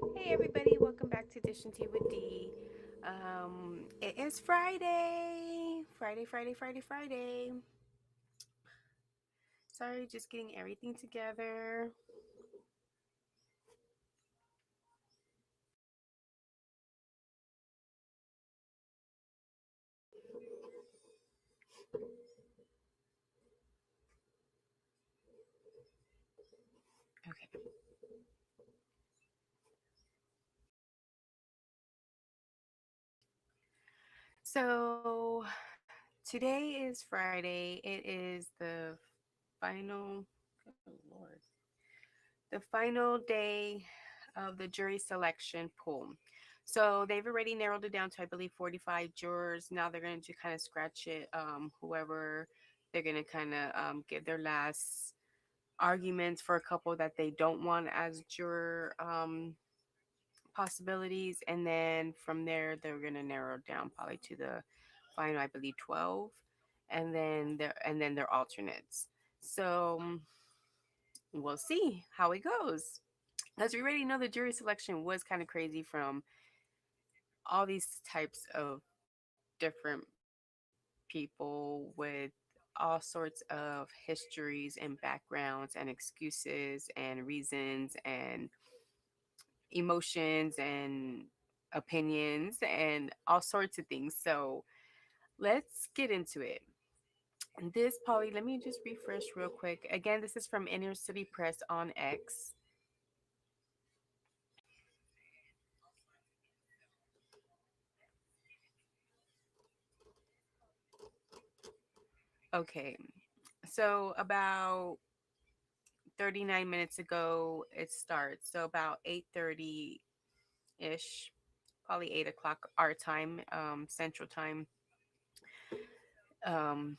Hey everybody, welcome back to Dish and Tea with D. It is Friday. Friday. Sorry, just getting everything together. Okay. So today is Friday. It is the final, oh Lord, the final day of the jury selection pool. So they've already narrowed it down to, I believe, 45 jurors. Now they're going to kind of scratch it. Whoever they're going to kind of give their last arguments for a couple that they don't want as juror possibilities. And then from there, they're going to narrow down probably to the final, I believe, 12. And then their alternates. So we'll see how it goes. As we already know, the jury selection was kind of crazy from all these types of different people with all sorts of histories and backgrounds and excuses and reasons and emotions and opinions and all sorts of things. So let's get into it. This, Polly, let me just refresh real quick. Again, this is from Inner City Press on X. Okay, so about 39 minutes ago it starts. So about 8:30 ish, probably 8 o'clock our time, Central Time. Um,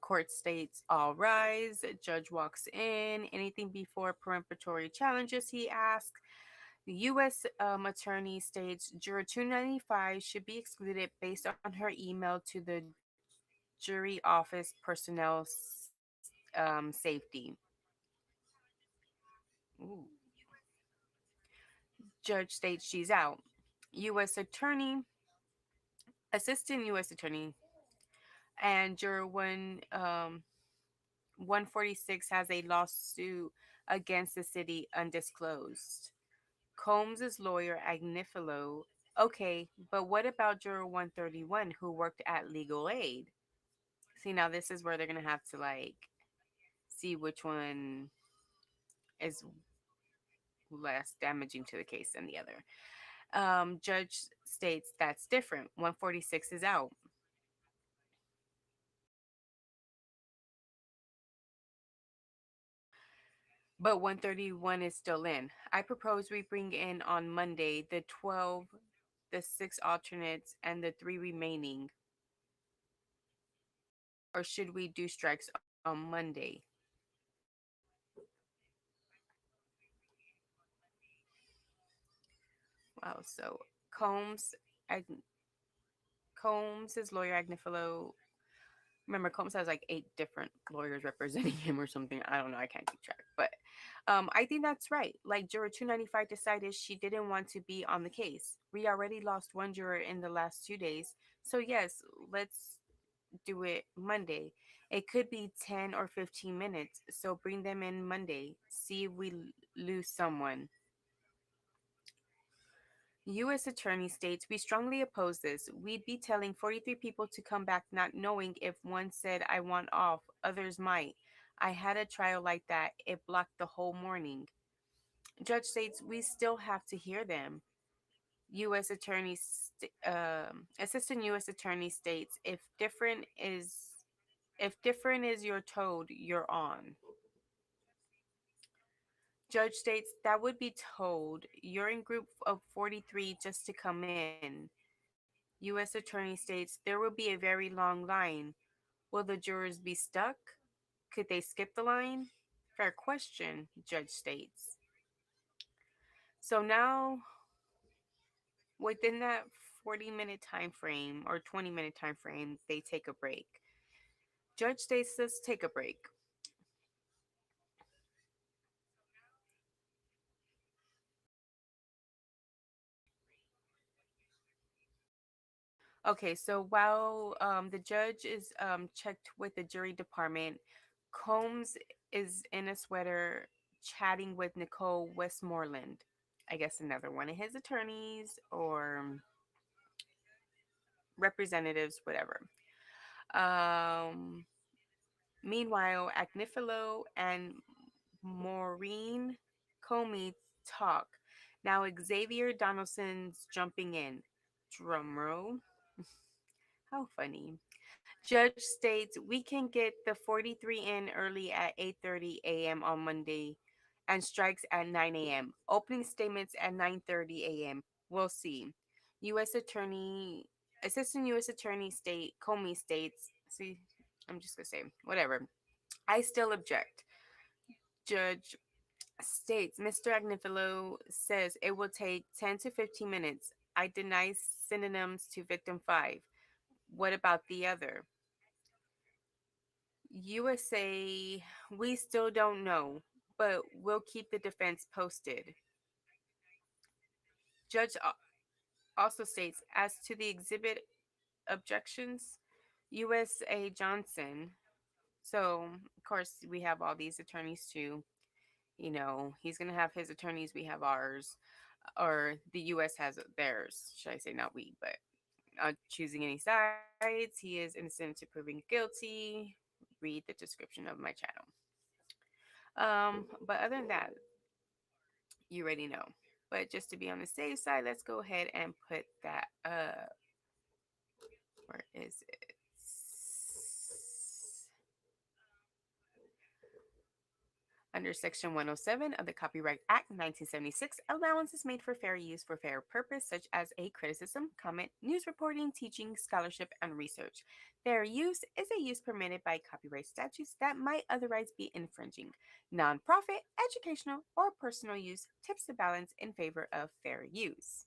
Court states, all rise. Judge walks in. Anything before peremptory challenges, he asks. The U.S. Attorney states juror 295 should be excluded based on her email to the jury office personnel safety. Ooh. Judge states she's out. U.S. Attorney, Assistant U.S. Attorney, and juror 146 has a lawsuit against the city undisclosed. Combs's lawyer Agnifilo. Okay, but what about juror 131 who worked at legal aid? See, now this is where they're gonna have to like see which one is less damaging to the case than the other. Judge states that's different. 146 is out. But 131 is still in. I propose we bring in on Monday the 12, the six alternates, and the three remaining. Or should we do strikes on Monday? Wow. So Combs, Ag- Combs, his lawyer Agnifilo. Remember, Combs has like 8 different lawyers representing him or something. I don't know. I can't keep track. But I think that's right. Like juror 295 decided she didn't want to be on the case. We already lost one juror in the last 2 days. So yes, let's do it Monday. It could be 10 or 15 minutes. So bring them in Monday. See if we lose someone. U.S. Attorney states, we strongly oppose this. We'd be telling 43 people to come back not knowing if one said, I want off, others might. I had a trial like that. It blocked the whole morning. Judge states, we still have to hear them. U.S. Attorney, Assistant U.S. Attorney states, if different is your toad, you're on. Judge states that would be told you're in group of 43 just to come in. U.S. Attorney states there will be a very long line. Will the jurors be stuck? Could they skip the line? Fair question, Judge states. So now, within that 40-minute time frame or 20-minute time frame, they take a break. Judge states, let's take a break. Okay, so while the judge is checked with the jury department, Combs is in a sweater chatting with Nicole Westmoreland. I guess another one of his attorneys or representatives, whatever. Um, Meanwhile, Agnifilo and Maureen Comey talk. Now Xavier Donaldson's jumping in. Drumroll. How funny. Judge states we can get the 43 in early at 8:30 a.m. on Monday and strikes at 9 a.m. Opening statements at 9:30 a.m. We'll see. US Attorney Assistant US Attorney State Comey states, see, I'm just going to say whatever. I still object. Judge states Mr. Agnifilo says it will take 10 to 15 minutes. I deny synonyms to victim 5. What about the other? USA, we still don't know, but we'll keep the defense posted. Judge also states as to the exhibit objections, USA Johnson. So, of course, we have all these attorneys too. You know, he's going to have his attorneys, we have ours, or the US has theirs. Should I say not we, but not choosing any sides. He is innocent to proving guilty. Read the description of my channel. But other than that, you already know. But just to be on the safe side, let's go ahead and put that up. Where is it? Under Section 107 of the Copyright Act 1976, allowance is made for fair use for fair purpose, such as a criticism, comment, news reporting, teaching, scholarship, and research. Fair use is a use permitted by copyright statutes that might otherwise be infringing. Nonprofit, educational, or personal use tips the balance in favor of fair use.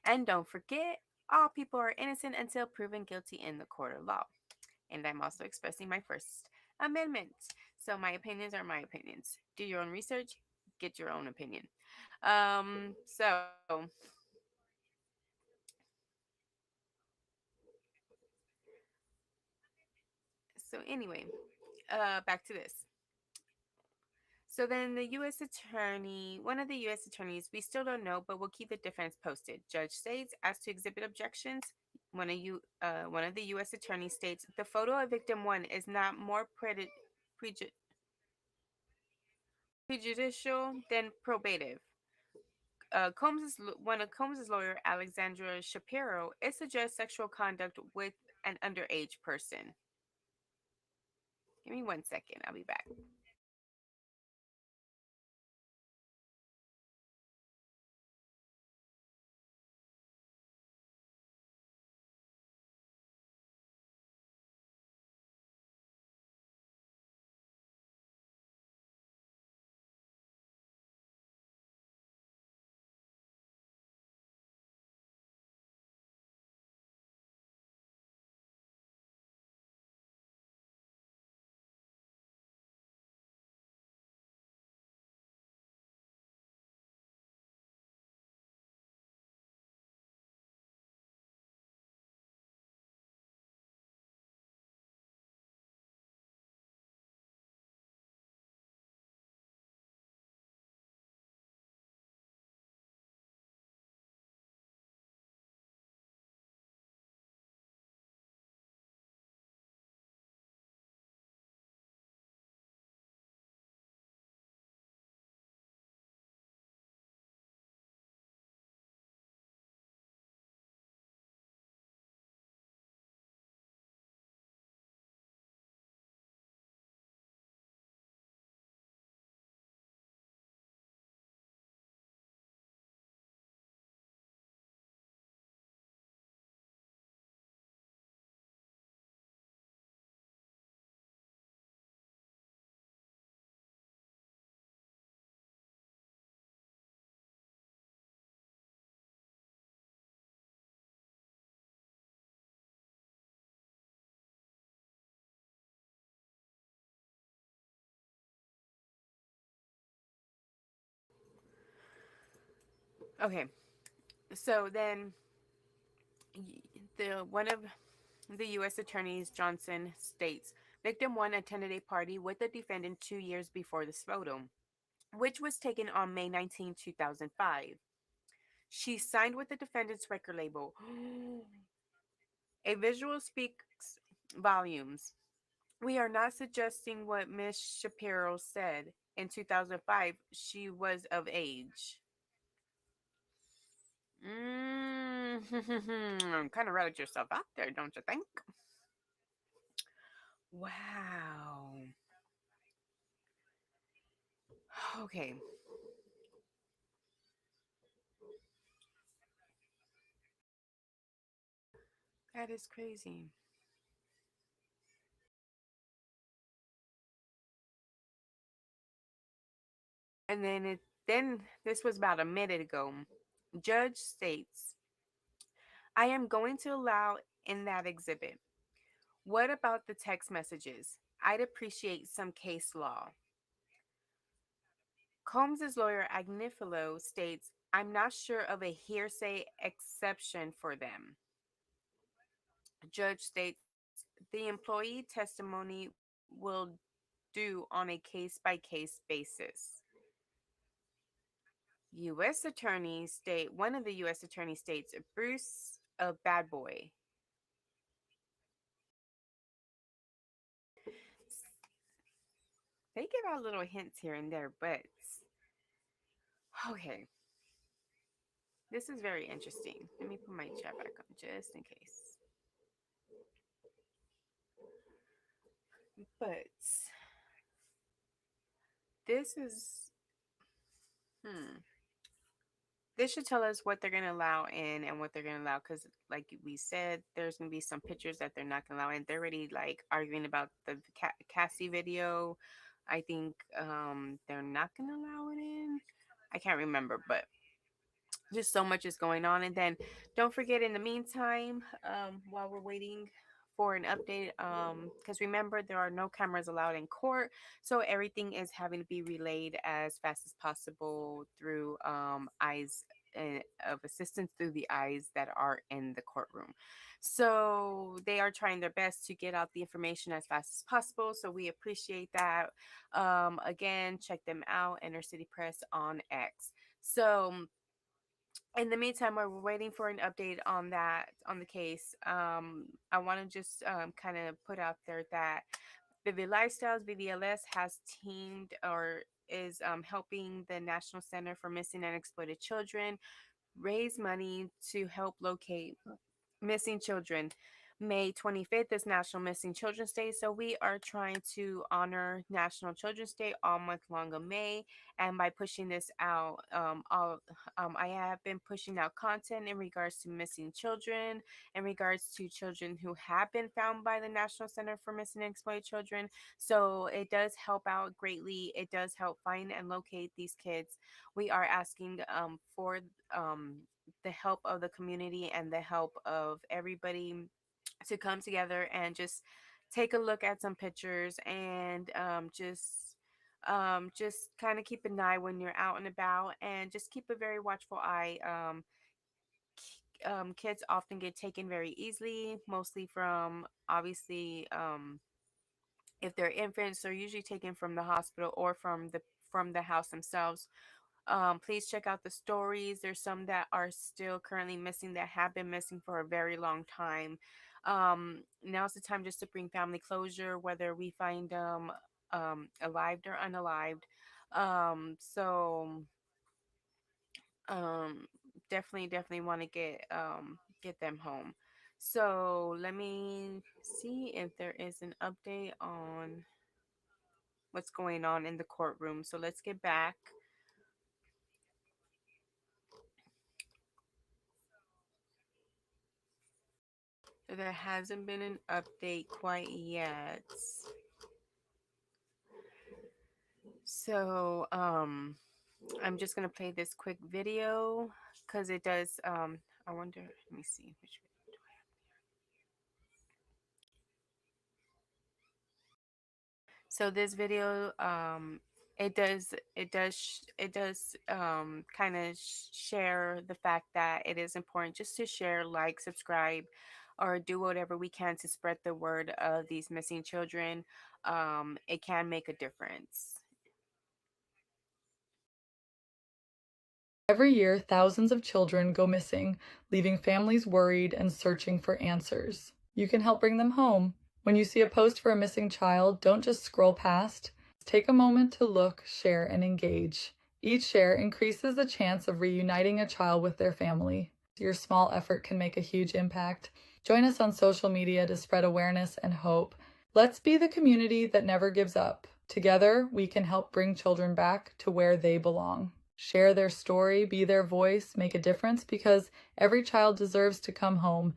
And don't forget, all people are innocent until proven guilty in the court of law. And I'm also expressing my First Amendment. So my opinions are my opinions. Do your own research, get your own opinion. So anyway, back to this. So then the U.S. attorney, one of the U.S. attorneys, we still don't know, but we'll keep the defense posted. Judge states as to exhibit objections. One of the U.S. attorneys states the photo of victim one is not more preju- prejudicial than probative. One of Combs's lawyer, Alexandra Shapiro, it suggests sexual conduct with an underage person. Give me 1 second. I'll be back. Okay, so then The one of the U.S. attorneys Johnson states victim one attended a party with the defendant 2 years before this photo, which was taken on May 19, 2005. She signed with the defendant's record label. A visual speaks volumes. We are not suggesting what Miss Shapiro said. In 2005, she was of age. Kind of rattled yourself out there, don't you think? Wow. Okay, that is crazy. And then this was about a minute ago. Judge states, I am going to allow in that exhibit. What about the text messages? I'd appreciate some case law. Combs's lawyer Agnifilo states, I'm not sure of a hearsay exception for them. Judge states, the employee testimony will do on a case by case basis. U.S. attorney state one of the U.S. attorney states Bruce a bad boy. They give out little hints here and there, but okay, this is very interesting. Let me put my chat back on just in case. But this is hmm. This should tell us what they're going to allow in and what they're going to allow because, like we said, there's going to be some pictures that they're not going to allow in. They're already like arguing about the Cassie video. I think they're not going to allow it in. I can't remember, but just so much is going on. And then don't forget, in the meantime, while we're waiting for an update, because remember, there are no cameras allowed in court. So everything is having to be relayed as fast as possible through eyes of assistance through the eyes that are in the courtroom. So they are trying their best to get out the information as fast as possible. So we appreciate that. Again, check them out, Inner City Press on X. So in the meantime, while we're waiting for an update on that on the case, I want to just kind of put out there that Vivid Lifestyles VVLS has teamed or is helping the National Center for Missing and Exploited Children raise money to help locate missing children. May 25th is National Missing Children's Day, so we are trying to honor National Children's Day all month long of May. And by pushing this out, I have been pushing out content in regards to missing children, in regards to children who have been found by the National Center for Missing and Exploited Children. So it does help out greatly. It does help find and locate these kids. We are asking for um, the help of the community and the help of everybody to come together and just take a look at some pictures and just kind of keep an eye when you're out and about and just keep a very watchful eye. Kids often get taken very easily, mostly from obviously if they're infants, they're usually taken from the hospital or from the house themselves. Please check out the stories. There's some that are still currently missing that have been missing for a very long time. Now's the time just to bring family closure, whether we find them alive or unalived. So um, definitely want to get them home. So let me see if there is an update on what's going on in the courtroom. So let's get back. So there hasn't been an update quite yet. So I'm just gonna play this quick video because it does I wonder, let me see which video do I have. So this video It does kind of share the fact that it is important just to share, like, subscribe, or do whatever we can to spread the word of these missing children. It can make a difference. Every year, thousands of children go missing, leaving families worried and searching for answers. You can help bring them home. When you see a post for a missing child, don't just scroll past. Take a moment to look, share, and engage. Each share increases the chance of reuniting a child with their family. Your small effort can make a huge impact. Join us on social media to spread awareness and hope. Let's be the community that never gives up. Together, we can help bring children back to where they belong. Share their story, be their voice, make a difference because every child deserves to come home.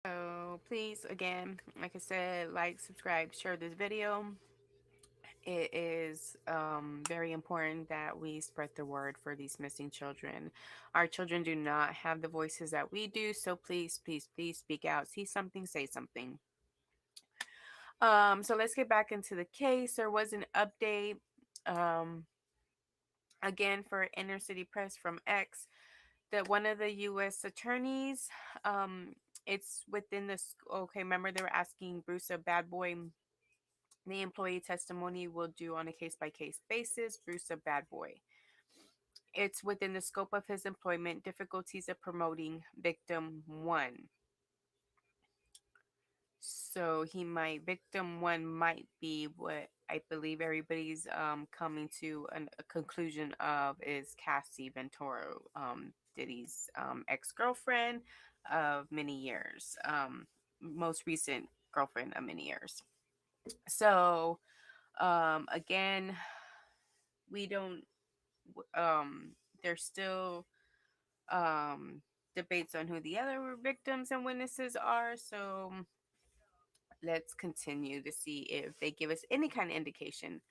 So please, again, like I said, like, subscribe, share this video. It is very important that we spread the word for these missing children. Our children do not have the voices that we do, so please, please, please speak out. See something, say something. So let's get back into the case. There was an update, um, again, for Inner City Press from X, that one of the U.S. attorneys, um, it's within this. Okay, remember they were asking Bruce a bad boy. The employee testimony will do on a case by case basis. Bruce a bad boy. It's within the scope of his employment. Difficulties of promoting victim one. So victim one might be what I believe everybody's coming to a conclusion of is Cassie Ventura, Diddy's ex girlfriend of many years, most recent girlfriend of many years. So again, we don't. There's still um debates on who the other victims and witnesses are. So let's continue to see if they give us any kind of indication.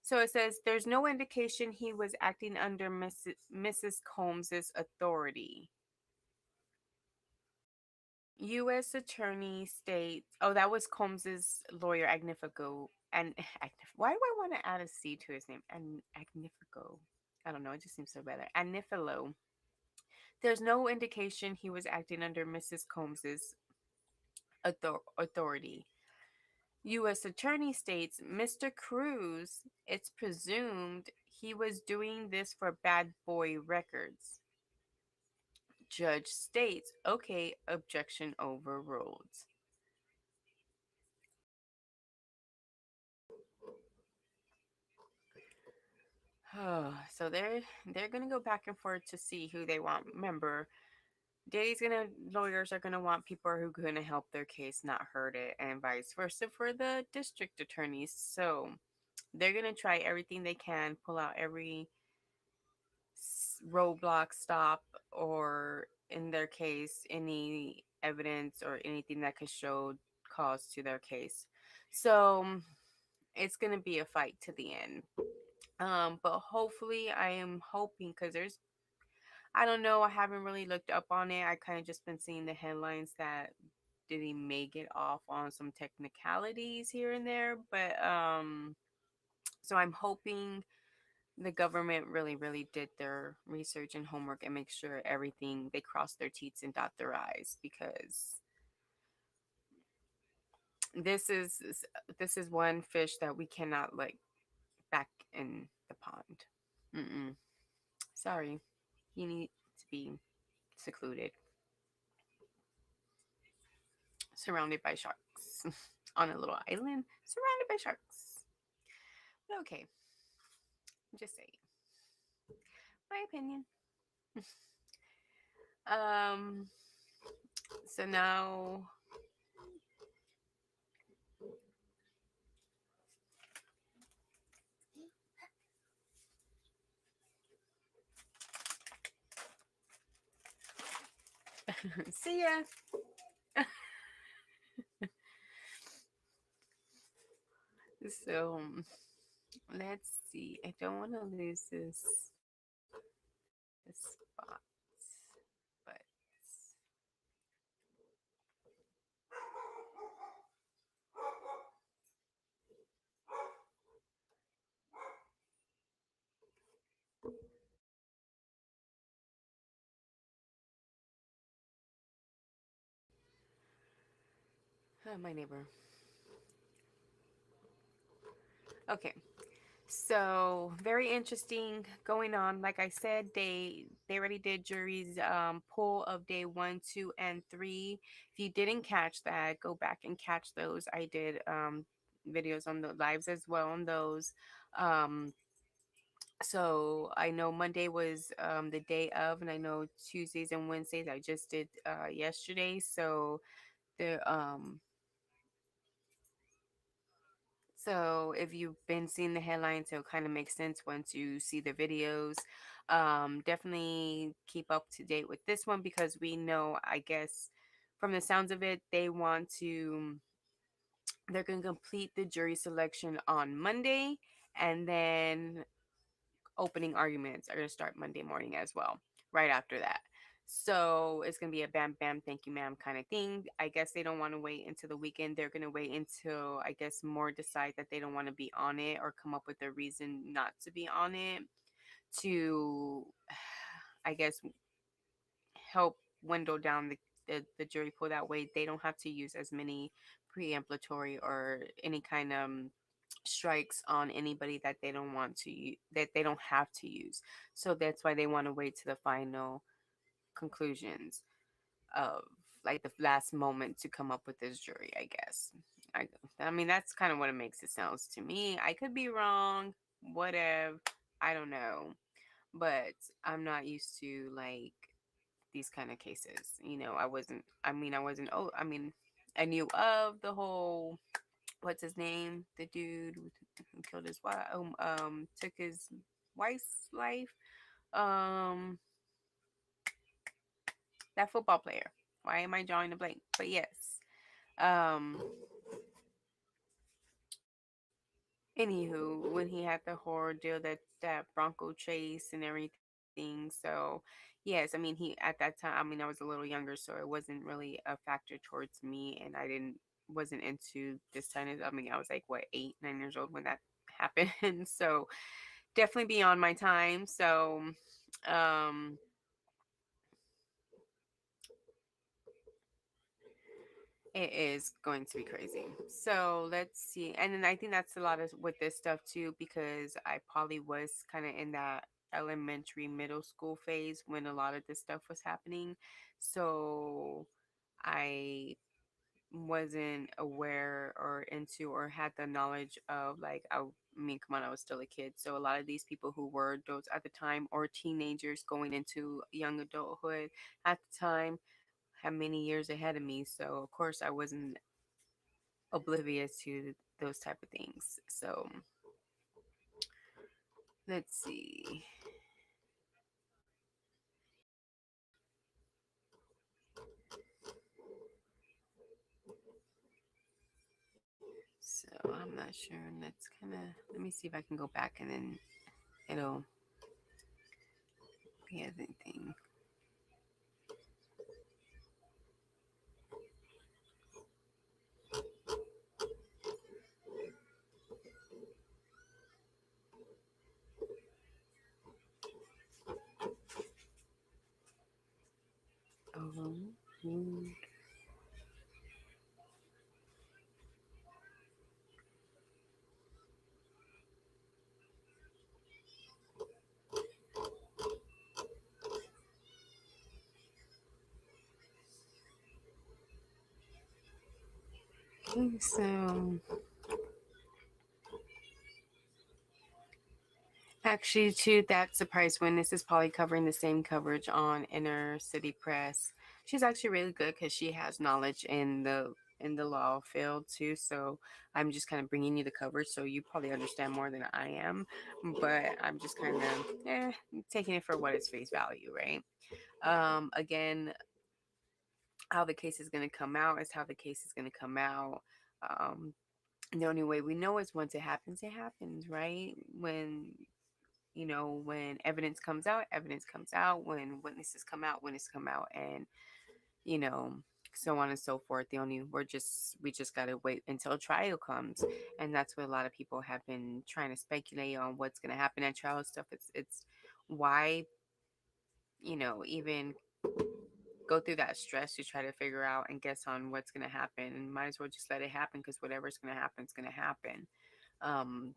So it says there's no indication he was acting under Mrs. Combs's authority. U.S. Attorney states, oh, that was Combs's lawyer, Agnifico. And why do I want to add a C to his name? And Agnifico. I don't know. It just seems so better. Agnifilo. There's no indication he was acting under Mrs. Combs's authority. U.S. Attorney states Mr. Cruz, it's presumed he was doing this for bad boy records. Judge states, okay, objection overruled. So they're gonna go back and forth to see who they want. Remember, lawyers are gonna want people who are gonna help their case, not hurt it, and vice versa for the district attorneys. So they're gonna try everything they can, pull out every roadblock, stop, or in their case, any evidence or anything that could show cause to their case. So it's gonna be a fight to the end. But hopefully, I am hoping because I don't know, I haven't really looked up on it. I kind of just been seeing the headlines that Diddy may get off on some technicalities here and there, but so I'm hoping the government really, really did their research and homework and make sure everything they cross their T's and dot their I's because this is this is one fish that we cannot let back in the pond. Mm-mm. Sorry. He needs to be secluded, surrounded by sharks, on a little island, surrounded by sharks. But okay, just saying. My opinion. Um. So now, see ya. So let's see. I don't want to lose this spot, but my neighbor. Okay. So very interesting going on. Like I said, they already did jury's poll of day 1, 2, and 3. If you didn't catch that, go back and catch those. I did videos on the lives as well on those. Um, so I know Monday was the day of, and I know Tuesdays and Wednesdays I just did yesterday. So the So if you've been seeing the headlines, it'll kind of make sense once you see the videos. Definitely keep up to date with this one because we know, I guess, from the sounds of it, they're going to complete the jury selection on Monday, and then opening arguments are going to start Monday morning as well, right after that. So it's going to be a bam, bam, thank you, ma'am kind of thing. I guess they don't want to wait until the weekend. They're going to wait until, I guess, more decide that they don't want to be on it or come up with a reason not to be on it to, I guess, help window down the jury pool. That way they don't have to use as many preambulatory or any kind of strikes on anybody that they don't want to that they don't have to use. So that's why they want to wait to the final conclusions of like the last moment to come up with this jury, I guess. I I mean that's kind of what it makes it sounds to me. I could be wrong, whatever. I don't know. But I'm not used to like these kind of cases. I wasn't oh I mean I knew of the whole what's his name? The dude who killed his wife, took his wife's life. Um, that football player. Why am I drawing a blank? But yes. Um, Anywho, when he had the horror deal that Bronco chase and everything. So yes, I mean he at that time. I mean I was a little younger, so it wasn't really a factor towards me, and I didn't wasn't into this kind of. I mean I was like what 8, 9 years old when that happened. So definitely beyond my time. So um it is going to be crazy. So let's see. And then I think that's a lot of with this stuff too, because I probably was kind of in that elementary, middle school phase when a lot of this stuff was happening. So I wasn't aware or into or had the knowledge of like I mean come on I was still a kid, so a lot of these people who were adults at the time or teenagers going into young adulthood at the time had many years ahead of me, so of course I wasn't oblivious to those type of things. So let's see. So I'm not sure, and that's kind of let me see if I can go back and then it'll be anything. Oh, So actually, too, that surprise witness is probably covering the same coverage on inner city press. She's actually really good because she has knowledge in the law field too. So I'm just kind of bringing you the coverage, so you probably understand more than I am. But I'm just kind of taking it for what its face value, right? Again, how the case is going to come out is how the case is going to come out. Um, the only way we know is once it happens, right? When evidence comes out, evidence comes out. When witnesses come out, witnesses come out, and you know, so on and so forth. We just gotta wait until trial comes, and that's what a lot of people have been trying to speculate on what's gonna happen at trial and stuff. It's why even go through that stress to try to figure out and guess on what's gonna happen, and might as well just let it happen because whatever's gonna happen is gonna happen. Um,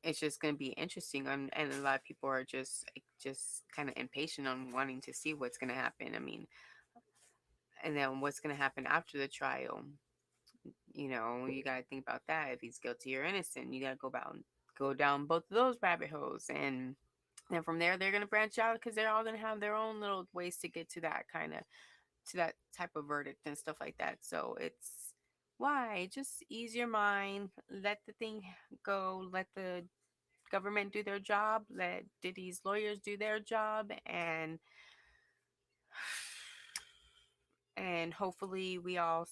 it's just going to be interesting and a lot of people are just kind of impatient on wanting to see what's going to happen. I mean, and then what's going to happen after the trial. You got to think about that. If he's guilty or innocent, you got to go down both of those rabbit holes, and then from there they're going to branch out because they're all going to have their own little ways to get to that type of verdict and stuff like that. So it's why just ease your mind, let the thing go, let the government do their job, let Diddy's lawyers do their job, and hopefully we all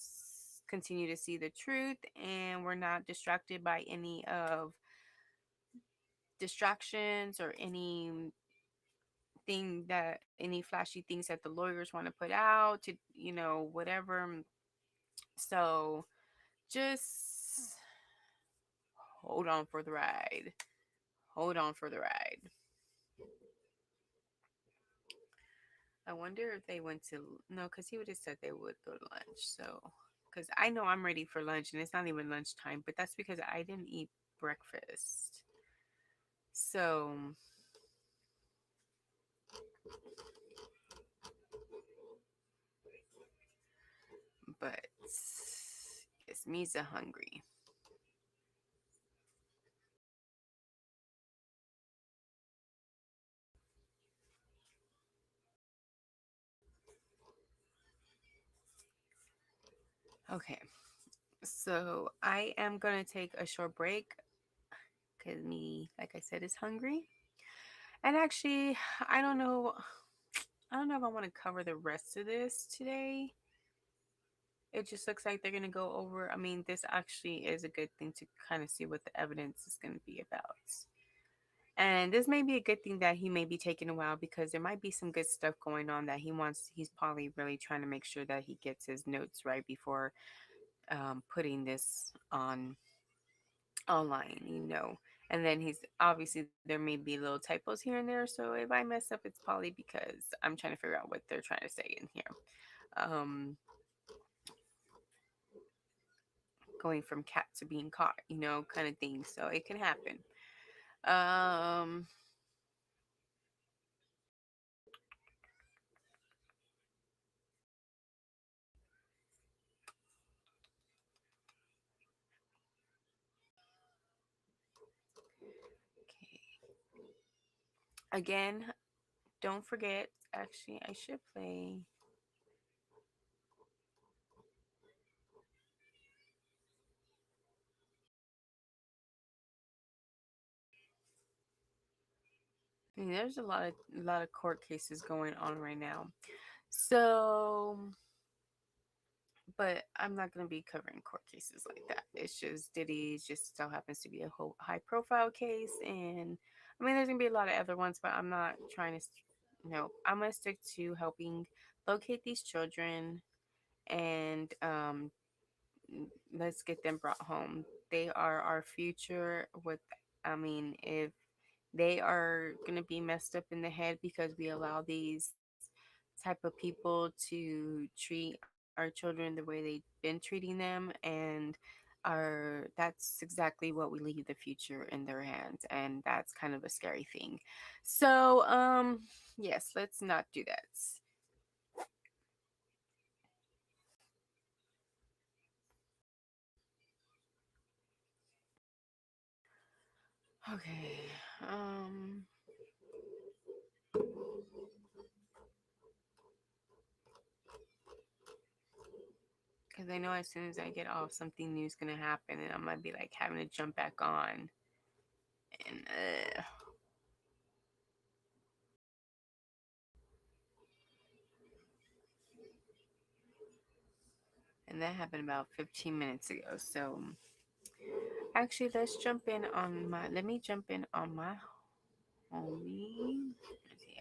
continue to see the truth and we're not distracted by any of distractions or any flashy things that the lawyers want to put out to whatever. So just hold on for the ride. Hold on for the ride. I wonder if they went to no, because he would have said they would go to lunch. So, because I know I'm ready for lunch and it's not even lunchtime, but that's because I didn't eat breakfast. So, but yes, me's a hungry. Okay, so I am gonna take a short break because me, like I said, is hungry. And actually, I don't know. I don't know if I want to cover the rest of this today. It just looks like they're going to go over. I mean, this actually is a good thing to kind of see what the evidence is going to be about. And this may be a good thing that he may be taking a while because there might be some good stuff going on that he's probably really trying to make sure that he gets his notes right before putting this on online. And then he's obviously there may be little typos here and there. So if I mess up, it's probably because I'm trying to figure out what they're trying to say in here. Um, Going from cat to being caught, kind of thing. So it can happen. Um, okay. Again, don't forget. Actually, I should play. I mean, there's a lot of court cases going on right now. So, but I'm not going to be covering court cases like that. It's just Diddy's just so happens to be a whole high profile case, and I mean, there's going to be a lot of other ones, but I'm not trying to. I'm going to stick to helping locate these children and let's get them brought home. They are our future. I mean, if they are going to be messed up in the head because we allow these type of people to treat our children the way they've been treating them, and that's exactly what we leave the future in their hands, and that's kind of a scary thing. So yes, let's not do that. Okay. Um, because I know as soon as I get off, something new is gonna happen, and I'm gonna be like having to jump back on, and that happened about 15 minutes ago. So actually, let's jump in on my. Let me jump in on my homie. Let's see.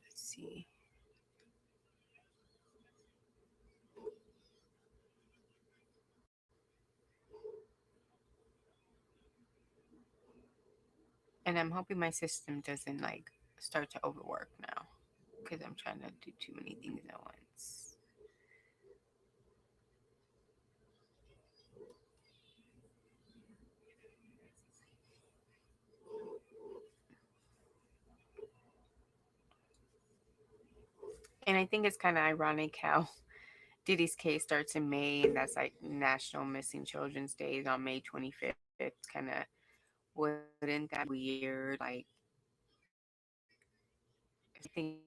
Let's see. And I'm hoping my system doesn't like start to overwork now because I'm trying to do too many things at once. And I think it's kind of ironic how Diddy's case starts in May, and that's like National Missing Children's Day on May 25th. Kind of wouldn't that be weird? Like, I think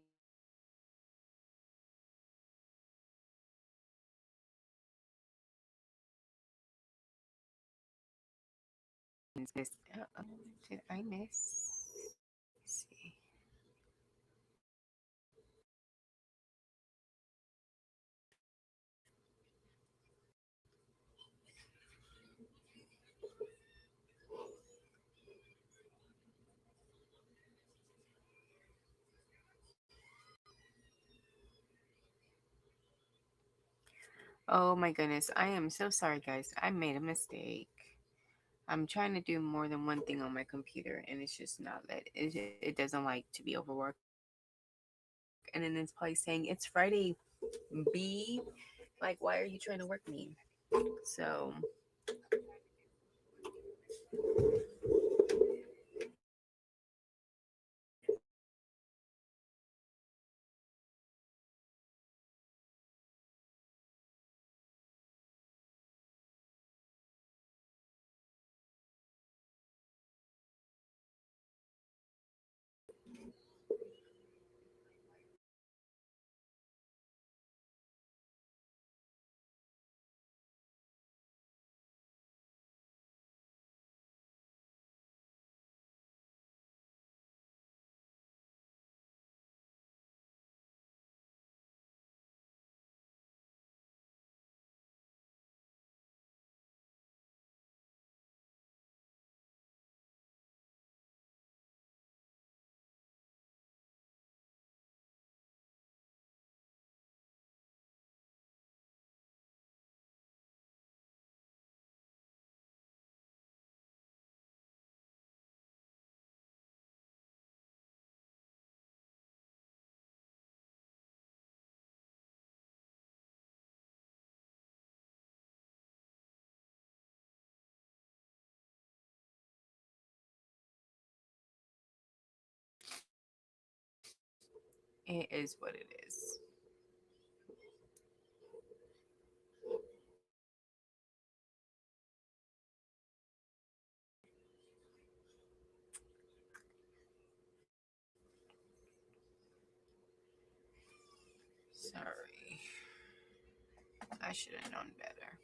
miss. Did I miss? Let's see. Oh my goodness. I am so sorry, guys. I made a mistake. I'm trying to do more than one thing on my computer, and it's just not let it doesn't like to be overworked. And then it's probably saying it's Friday, B. Like, why are you trying to work me? So it is what it is. Sorry. I should have known better.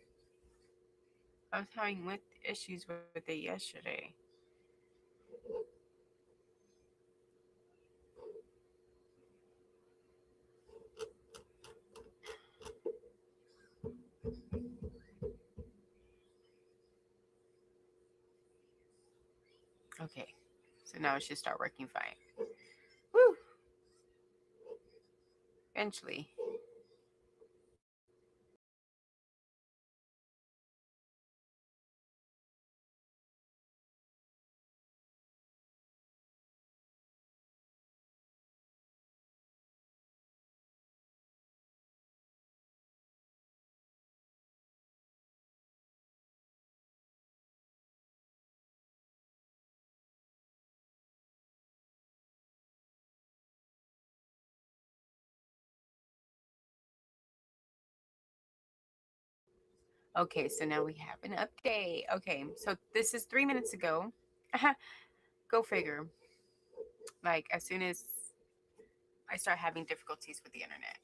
I was having with issues with it yesterday. Okay. So now it should start working fine. Woo! Eventually. Okay, so now we have an update. Okay, so this is 3 minutes ago. Go figure. Like, as soon as I start having difficulties with the internet.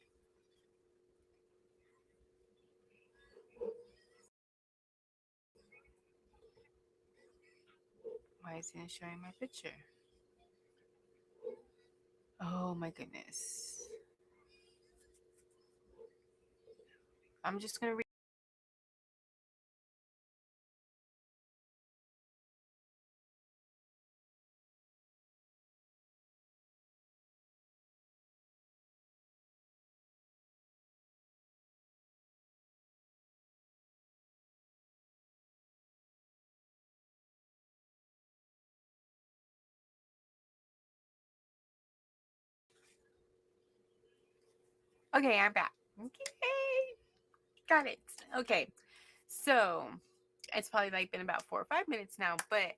Why isn't it showing my picture? Oh my goodness. I'm just gonna read. Okay, I'm back. Okay, got it. Okay, so it's probably like been about 4 or 5 minutes now, but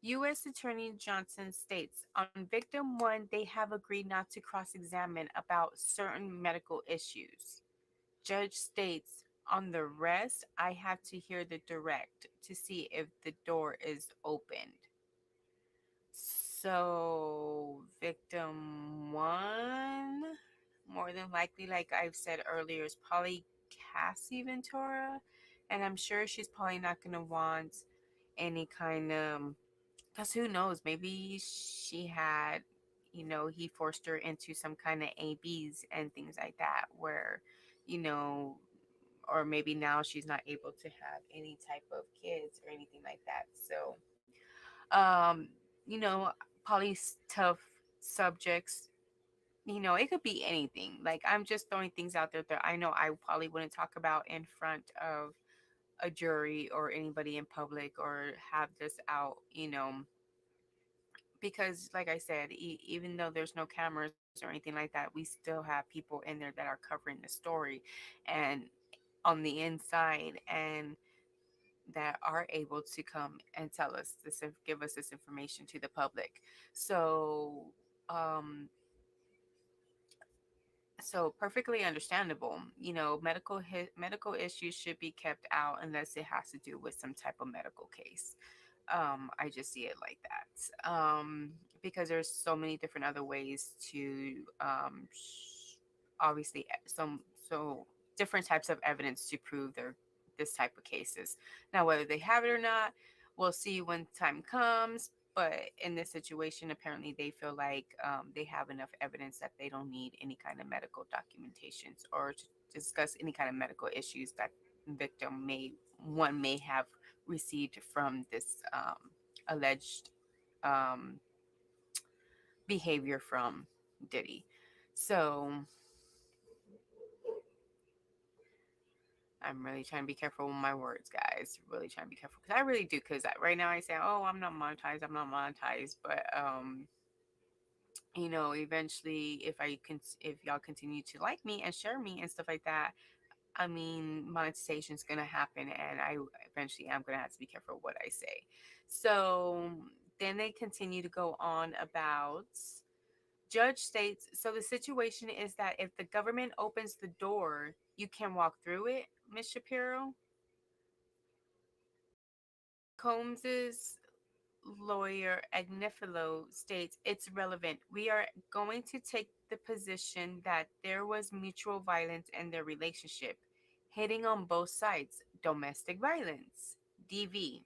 U.S. Attorney Johnson states on victim one, they have agreed not to cross examine about certain medical issues. Judge states on the rest, I have to hear the direct to see if the door is opened. So, victim one, more than likely, like I've said earlier, is probably Cassie Ventura. And I'm sure she's probably not going to want any kind of, because who knows, maybe she had, he forced her into some kind of ABs and things like that, where, you know, or maybe now she's not able to have any type of kids or anything like that. So, um, you know, probably tough subjects. It could be anything. Like, I'm just throwing things out there that I know I probably wouldn't talk about in front of a jury or anybody in public or have this out, because like I said, even though there's no cameras or anything like that, we still have people in there that are covering the story and on the inside, and that are able to come and tell us this, give us this information to the public. So, um, so perfectly understandable. Medical issues should be kept out unless it has to do with some type of medical case. I just see it like that, because there's so many different other ways to, obviously, some so different types of evidence to prove their this type of cases. Now, whether they have it or not, we'll see when time comes. But in this situation, apparently they feel like, they have enough evidence that they don't need any kind of medical documentations or to discuss any kind of medical issues that victim may have received from this, alleged, um, behavior from Diddy. So I'm really trying to be careful with my words, guys. Really trying to be careful because I really do. Because right now I say, "Oh, I'm not monetized. I'm not monetized," but eventually, if y'all continue to like me and share me and stuff like that, I mean, monetization is gonna happen, and I eventually am gonna have to be careful what I say. So then they continue to go on about. Judge states, so the situation is that if the government opens the door, you can walk through it, Miss Shapiro. Combs's lawyer Agnifilo states it's relevant. We are going to take the position that there was mutual violence in their relationship, hitting on both sides, domestic violence, DV.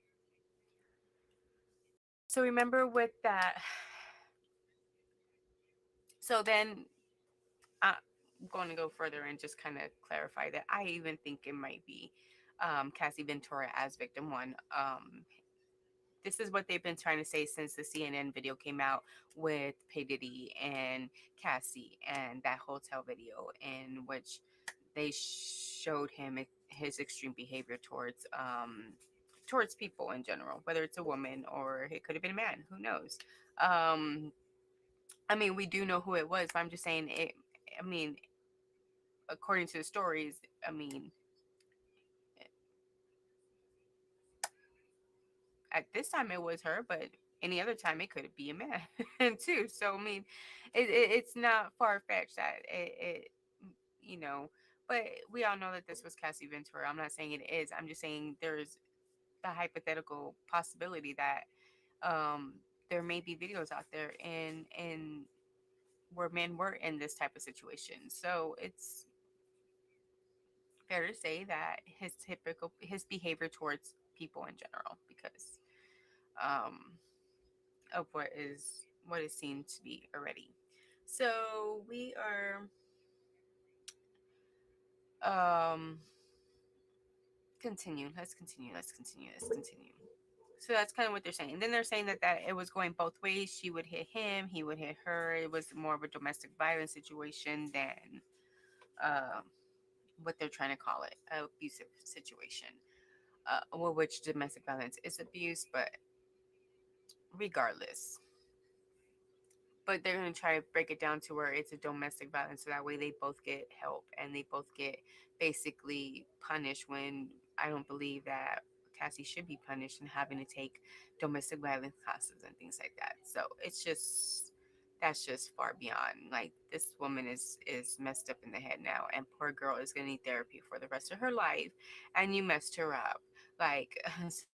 So remember with that. So then I'm going to go further and just kind of clarify that I even think it might be, Cassie Ventura as victim one. This is what they've been trying to say since the CNN video came out with P. Diddy and Cassie and that hotel video in which they showed him his extreme behavior towards people in general, whether it's a woman or it could have been a man, who knows. Um, I mean, we do know who it was, but I'm just saying it. I mean, according to the stories, I mean, at this time it was her, but any other time it could be a man too. So I mean, it's not far fetched that it, you know. But we all know that this was Cassie Ventura. I'm not saying it is. I'm just saying there's the hypothetical possibility that um, there may be videos out there in where men were in this type of situation. So it's fair to say that his behavior towards people in general, because um, of what is seen to be already. So we are um continue. Let's continue. Let's continue. Let's continue. So that's kind of what they're saying. Then they're saying that it was going both ways. She would hit him, he would hit her. It was more of a domestic violence situation than um, what they're trying to call it, an abusive situation. Well, which domestic violence is abuse, but regardless, but they're going to try to break it down to where it's a domestic violence so that way they both get help and they both get basically punished, when I don't believe that Cassie should be punished and having to take domestic violence classes and things like that. So it's just, that's just far beyond. Like, this woman is messed up in the head now, and poor girl is going to need therapy for the rest of her life, and you messed her up. Like,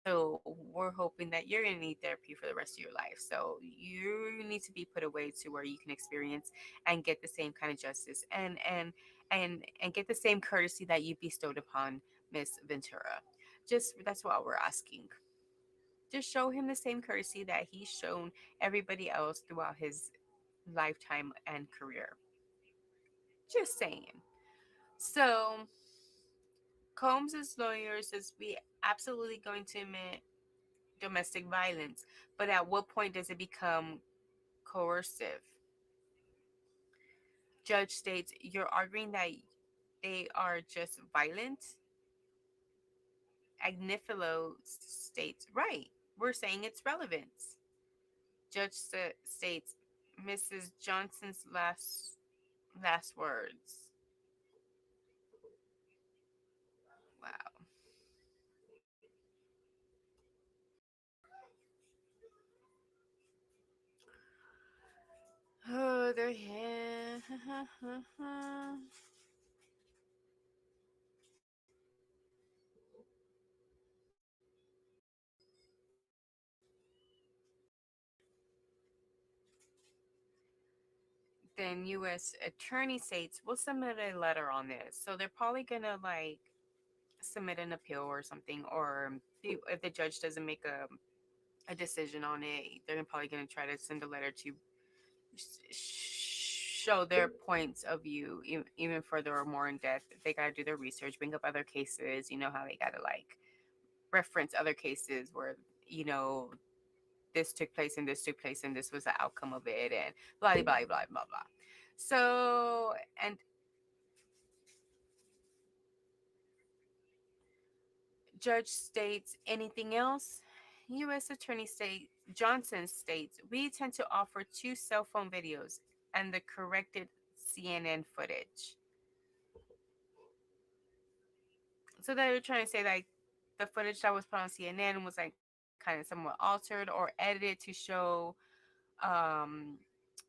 so we're hoping that you're going to need therapy for the rest of your life. So you need to be put away to where you can experience and get the same kind of justice and get the same courtesy that you bestowed upon Miss Ventura. Just, that's what we're asking. Just show him the same courtesy that he's shown everybody else throughout his lifetime and career. Just saying. So Combs's lawyer says we absolutely going to admit domestic violence, but at what point does it become coercive? Judge states, you're arguing that they are just violent. Agnifilo states, right, we're saying it's relevance. Judge states, Mrs. Johnson's last words. Wow. Oh, they're here. Then U.S. Attorney states, we'll submit a letter on this. So they're probably gonna like submit an appeal or something, or if the judge doesn't make a decision on it, they're probably gonna try to send a letter to show their points of view even further or more in depth. They gotta do their research, bring up other cases. You know how they gotta like reference other cases where you know this took place and this took place and this was the outcome of it and blah blah blah blah blah blah. So, and judge states, anything else? U.S. Attorney state Johnson states, we intend to offer 2 cell phone videos and the corrected CNN footage. So they're trying to say like the footage that was put on CNN was like kind of somewhat altered or edited to show um,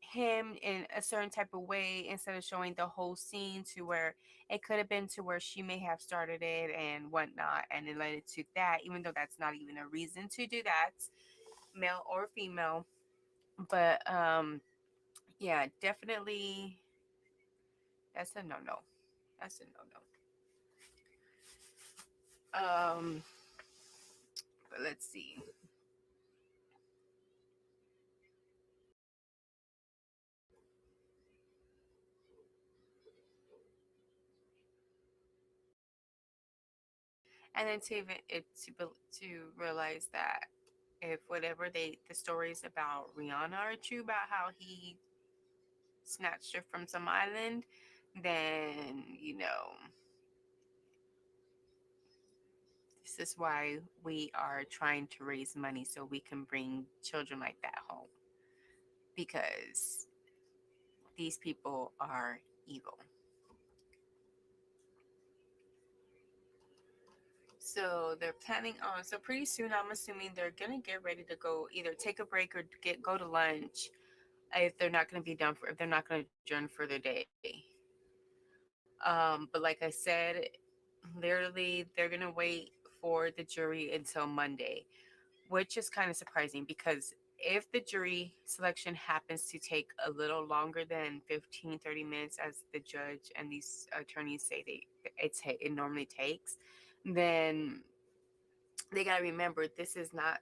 him in a certain type of way instead of showing the whole scene, to where it could have been to where she may have started it and whatnot and it led to that, even though that's not even a reason to do that, male or female. But yeah, definitely that's a no-no. That's a no-no. But let's see. And then to even to realize that if whatever the stories about Rihanna are true about how he snatched her from some island, then this is why we are trying to raise money so we can bring children like that home, because these people are evil. So they're planning on. So pretty soon, I'm assuming they're gonna get ready to go either take a break or go to lunch if they're not gonna be done for if they're not gonna adjourn for the day. But like I said, literally they're gonna wait for the jury until Monday, which is kind of surprising because if the jury selection happens to take a little longer than 15-30 minutes as the judge and these attorneys say it normally takes, then they got to remember this is not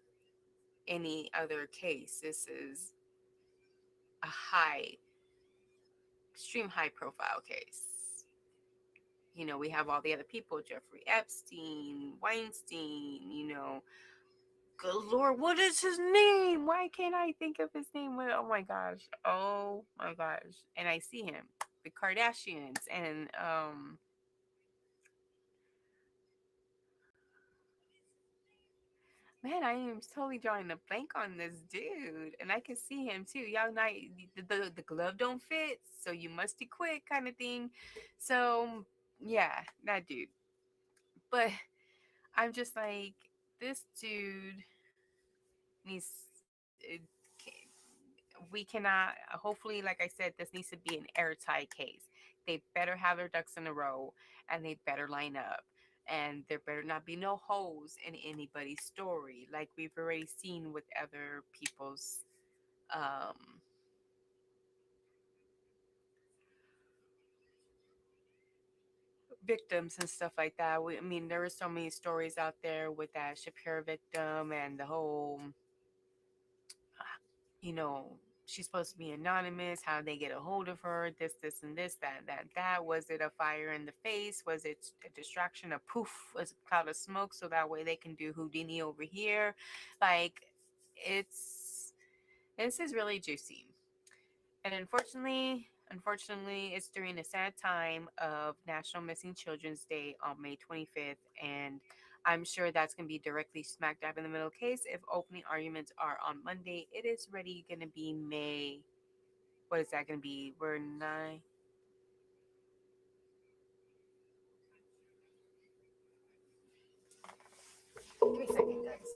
any other case. This is a extreme high profile case. We have all the other people: Jeffrey Epstein, Weinstein, good Lord, what is his name? Why can't I think of his name? Oh my gosh. Oh my gosh. And I see him. The Kardashians and man, I am totally drawing a blank on this dude. And I can see him too. Y'all not the glove don't fit, so you must be quick kind of thing. So yeah, that dude. But I'm just like, this dude needs we cannot, hopefully, like I said, this needs to be an airtight case. They better have their ducks in a row, and they better line up, and there better not be no holes in anybody's story like we've already seen with other people's um victims and stuff like that. I mean, there were so many stories out there with that Shapiro victim and the whole you know, she's supposed to be anonymous. How they get a hold of her? This, and this, that. Was it a fire in the face? Was it a distraction? A poof? Was it a cloud of smoke? So that way they can do Houdini over here. Like, it's this is really juicy. And unfortunately, it's during a sad time of National Missing Children's Day on May 25th, and I'm sure that's going to be directly smack dab in the middle case. If opening arguments are on Monday, it is ready going to be May. What is that going to be? We're nine. Give me a second, guys.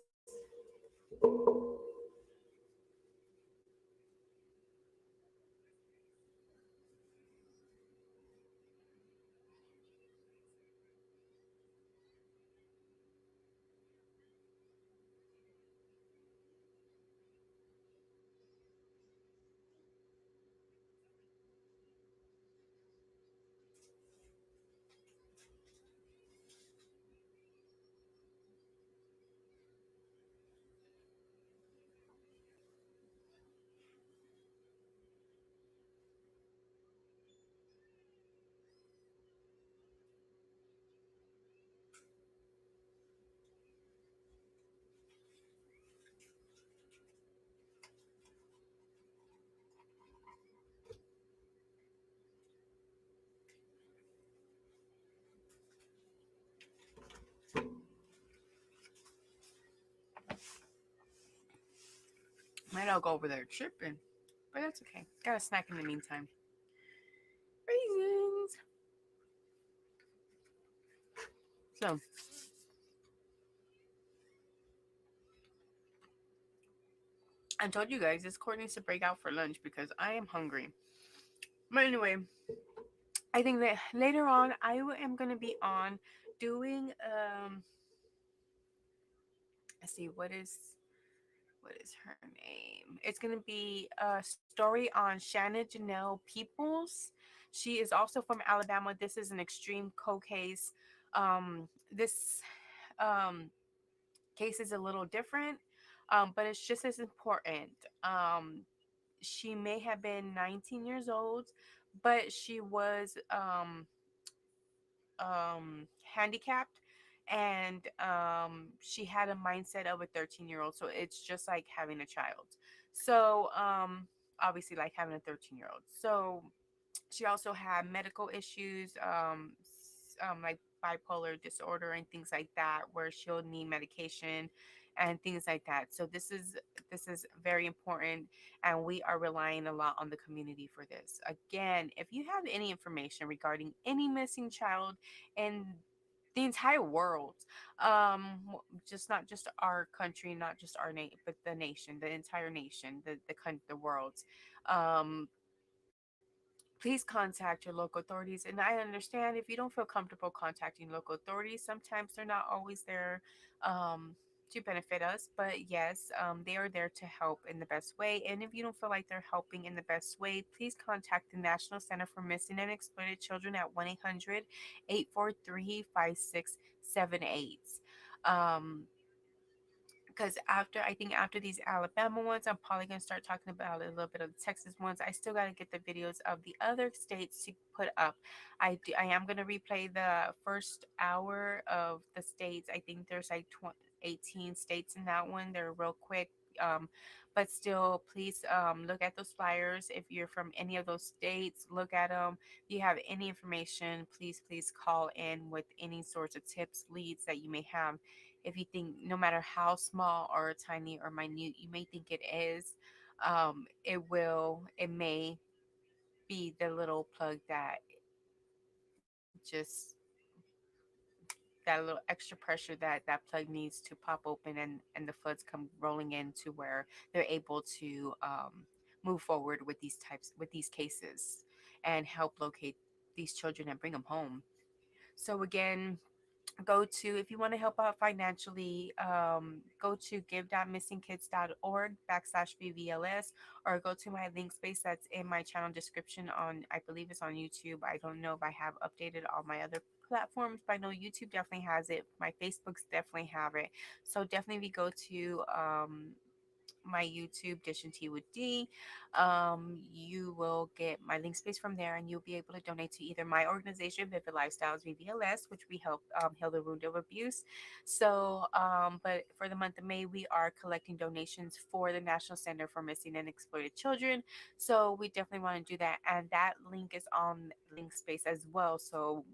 Might all go over there tripping, but that's okay. Got a snack in the meantime. Raisins. So I told you guys this court needs to break out for lunch because I am hungry. But anyway, I think that later on am gonna be on doing let's see what is her name? It's gonna be a story on Shannon Janelle Peoples. She is also from Alabama. This is an extreme case. This um case is a little different, but it's just as important. She may have been 19 years old, but she was handicapped, and she had a mindset of a 13-year-old. So it's just like having a child. So obviously like having a 13-year-old. So she also had medical issues, like bipolar disorder and things like that, where she'll need medication and things like that. So this is very important, and we are relying a lot on the community for this. Again, if you have any information regarding any missing child in the entire world, just not just our country, not just our nation, but the nation, the entire nation, the world, um please contact your local authorities. And I understand if you don't feel comfortable contacting local authorities, sometimes they're not always there um, to benefit us. But yes, they are there to help in the best way. And if you don't feel like they're helping in the best way, please contact the National Center for Missing and Exploited Children at 1-800 843 5678. Um, because after I think after these Alabama ones, I'm probably gonna start talking about a little bit of the Texas ones. I still gotta get the videos of the other states to put up. I am gonna replay the first hour of the states. I think there's like 18 states in that one. They're real quick. But still, please look at those flyers. If you're from any of those states, look at them. If you have any information, please call in with any sorts of tips, leads that you may have. If you think no matter how small or tiny or minute you may think it is, it may be the little plug that just that little extra pressure that that plug needs to pop open, and the floods come rolling in to where they're able to move forward with these cases and help locate these children and bring them home. So again, go to, if you want to help out financially, go to give.missingkids.org/VVLS, or go to my link space that's in my channel description on, I believe it's on YouTube. I don't know if I have updated all my other platforms, but I know YouTube definitely has it. My Facebooks definitely have it. So definitely if you go to my YouTube, Dish and Tea with D. You will get my link space from there, and you'll be able to donate to either my organization, Vivid Lifestyles VVLS, which we help heal the wound of abuse. So, but for the month of May, we are collecting donations for the National Center for Missing and Exploited Children. So we definitely want to do that, and that link is on link space as well. So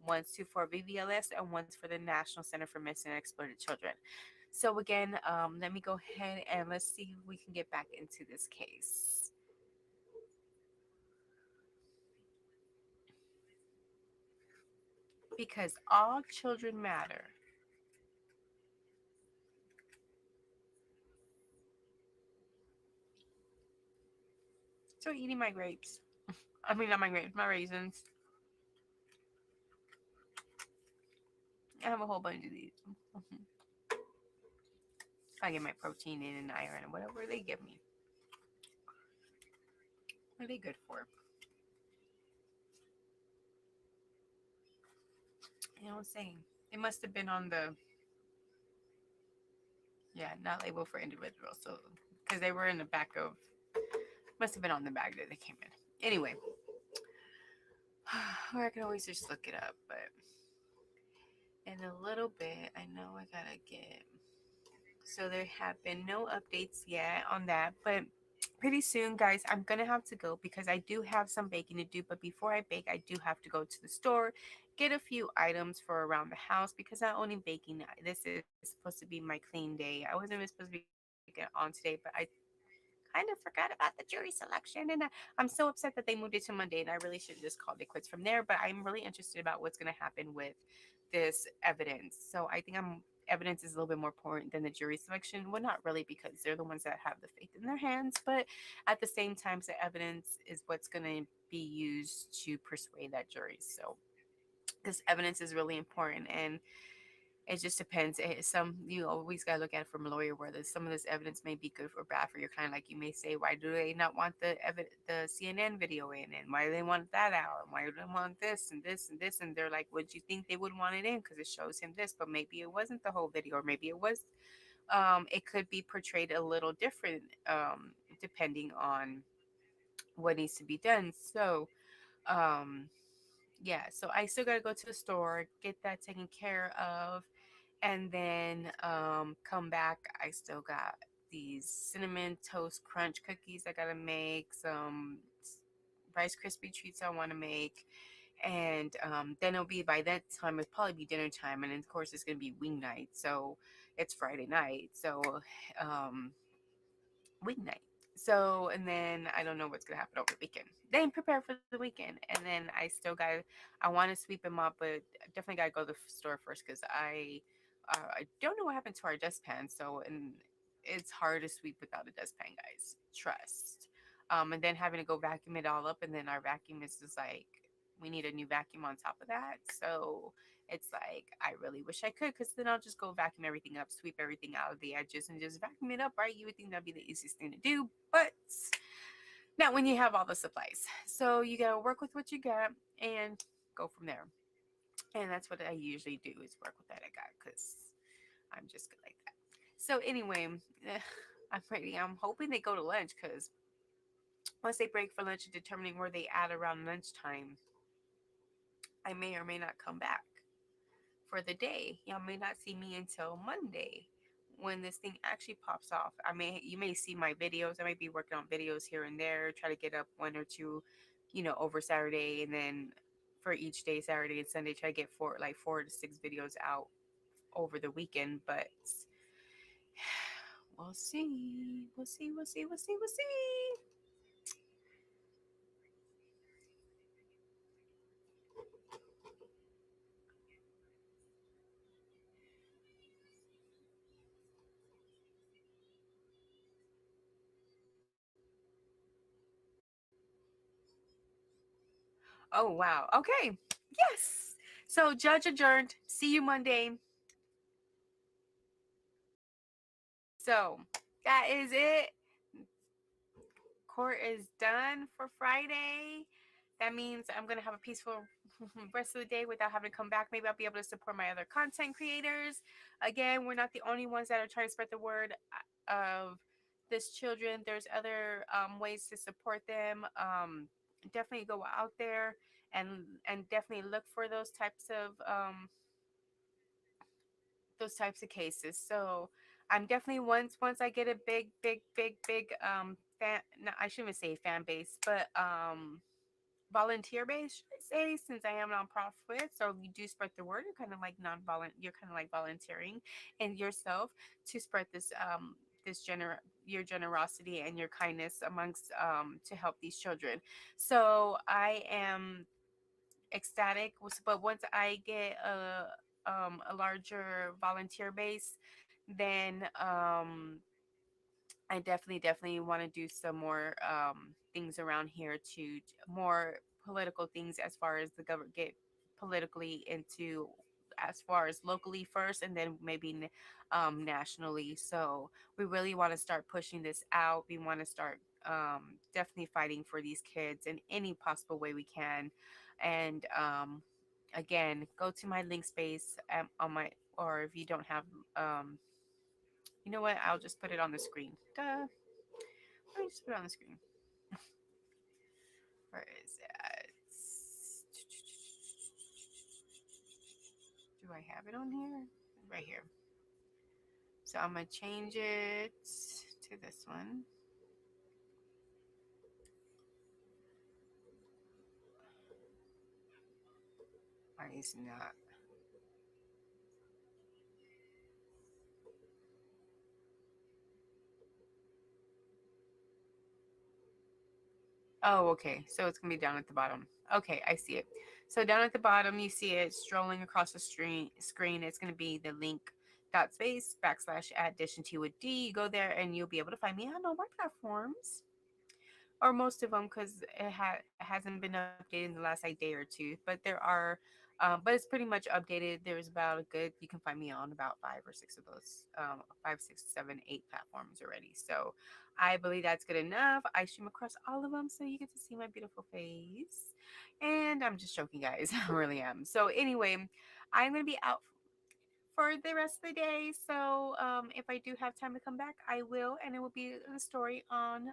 one's two for VVLS and one's for the National Center for Missing and Exploited Children. So again, let me go ahead and let's see if we can get back into this case, because all children matter. So eating my grapes. I mean, not my grapes, my raisins. I have a whole bunch of these. I get my protein in and iron and whatever they give me. What are they good for? You know what I'm saying? It must have been on the, yeah, not labeled for individuals. So, because they were in the back of, must have been on the bag that they came in. Anyway, or I can always just look it up, but in a little bit, I know I gotta get. So there have been no updates yet on that, but pretty soon, guys, I'm gonna have to go because I do have some baking to do. But before I bake, I do have to go to the store, get a few items for around the house because not only baking, this is supposed to be my clean day. I wasn't even supposed to be getting on today, but I kind of forgot about the jury selection, and I'm so upset that they moved it to Monday, and I really should have just called it quits from there. But I'm really interested about what's going to happen with this evidence. So I think evidence is a little bit more important than the jury selection. Well, not really, because they're the ones that have the faith in their hands, but at the same time, the evidence is what's going to be used to persuade that jury. So this evidence is really important, and it just depends. Some, you always gotta look at it from a lawyer, whether some of this evidence may be good or bad for your client. Like you may say, why do they not want the CNN video in, and why do they want that out, and why do they want this and this and this? And they're like, would you think they would want it in because it shows him this, but maybe it wasn't the whole video, or maybe it was. It could be portrayed a little different, depending on what needs to be done. So, um, yeah. So I still gotta go to the store, get that taken care of, and then come back. I still got these cinnamon toast crunch cookies I gotta make, some Rice Krispie treats I want to make, and then it'll be, by that time it'll probably be dinner time, and then of course it's gonna be wing night, so it's Friday night, so um wing night. So, and then I don't know what's gonna happen over the weekend. Then prepare for the weekend, and then I still got. I want to sweep them up, but definitely gotta go to the store first because I don't know what happened to our dustpan. So, and it's hard to sweep without a dustpan, guys. Trust. and then having to go vacuum it all up, and then our vacuum is just like we need a new vacuum on top of that. So it's like I really wish I could, because then I'll just go vacuum everything up, sweep everything out of the edges, and just vacuum it up, right? You would think that'd be the easiest thing to do, but not when you have all the supplies. So you gotta work with what you got and go from there. And that's what I usually do, is work with that I got, because I'm just good like that. So anyway, I'm ready. I'm hoping they go to lunch, because once they break for lunch and determining where they at around lunchtime, I may or may not come back for the day. Y'all may not see me until Monday when this thing actually pops off. You may see my videos. I might be working on videos here and there, try to get up one or two, over Saturday, and then for each day, Saturday and Sunday, try to get 4 to 6 videos out over the weekend. But we'll see. We'll see. We'll see. We'll see. We'll see. Oh wow. Okay. Yes. So judge adjourned. See you Monday. So that is it. Court is done for Friday. That means I'm going to have a peaceful rest of the day without having to come back. Maybe I'll be able to support my other content creators. Again, we're not the only ones that are trying to spread the word of this children. There's other ways to support them. Definitely go out there and definitely look for those types of cases. So I'm definitely, once I get a big fan, no, I shouldn't say fan base, but volunteer base, should I say, since I am nonprofit. So you do spread the word. You're kind of like you're kind of like volunteering and yourself to spread your generosity and your kindness amongst to help these children. So I am ecstatic. But once I get a larger volunteer base, then I definitely want to do some more things around here, to more political things, as far as the government, get politically into, as far as locally first, and then maybe nationally. So we really want to start pushing this out. We want to start definitely fighting for these kids in any possible way we can. And again, go to my link space on my, or if you don't have, um, you know what? I'll just put it on the screen. Duh. Let me just put it on the screen. Where is it? Do I have it on here? Right here. So I'm gonna change it to this one. Why is not? Oh, okay. So it's gonna be down at the bottom. Okay, I see it. So down at the bottom, you see it strolling across the screen. It's gonna be the link dot space backslash addition to a D. You go there and you'll be able to find me on all my platforms, or most of them, because hasn't been updated in the last like day or two. But there are, but it's pretty much updated. There's about a good, you can find me on about 5 or 6 of those, 5, 6, 7, 8 platforms already. So I believe that's good enough. I stream across all of them, so you get to see my beautiful face. And I'm just joking, guys. I really am. So anyway, I'm gonna be out for the rest of the day. So if I do have time to come back, I will, and it will be a story on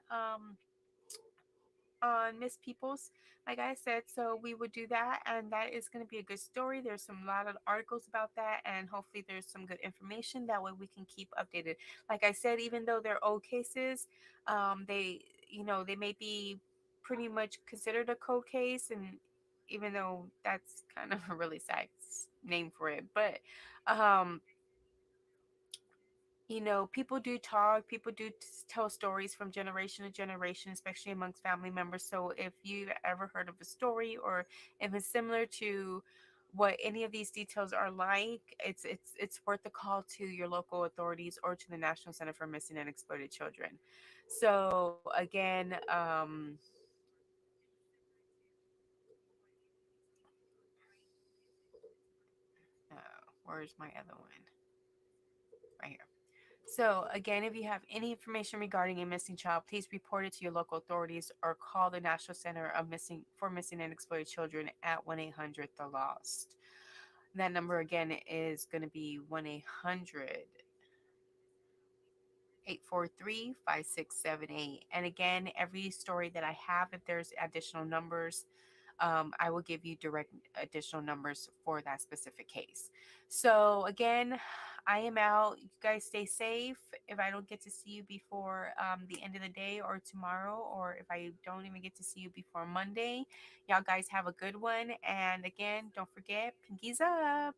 Miss Peoples, like I said. So we would do that, and that is going to be a good story. There's some lot of articles about that, and hopefully there's some good information. That way we can keep updated. Like I said, even though they're old cases, they they may be pretty much considered a cold case, and even though that's kind of a really sad name for it, but um people do talk, people do tell stories from generation to generation, especially amongst family members. So if you've ever heard of a story, or if it's similar to what any of these details are like, it's worth the call to your local authorities or to the National Center for Missing and Exploited Children. So again, uh, where's my other one? Right here. So, again, if you have any information regarding a missing child, please report it to your local authorities or call the National Center of Missing and Exploited Children at 1-800 The Lost. That number again is going to be 1-800 843-5678. And again, every story that I have, if there's additional numbers, I will give you direct additional numbers for that specific case. So again, I am out. You guys stay safe. If I don't get to see you before the end of the day or tomorrow, or if I don't even get to see you before Monday, y'all guys have a good one. And again, don't forget, pinkies up.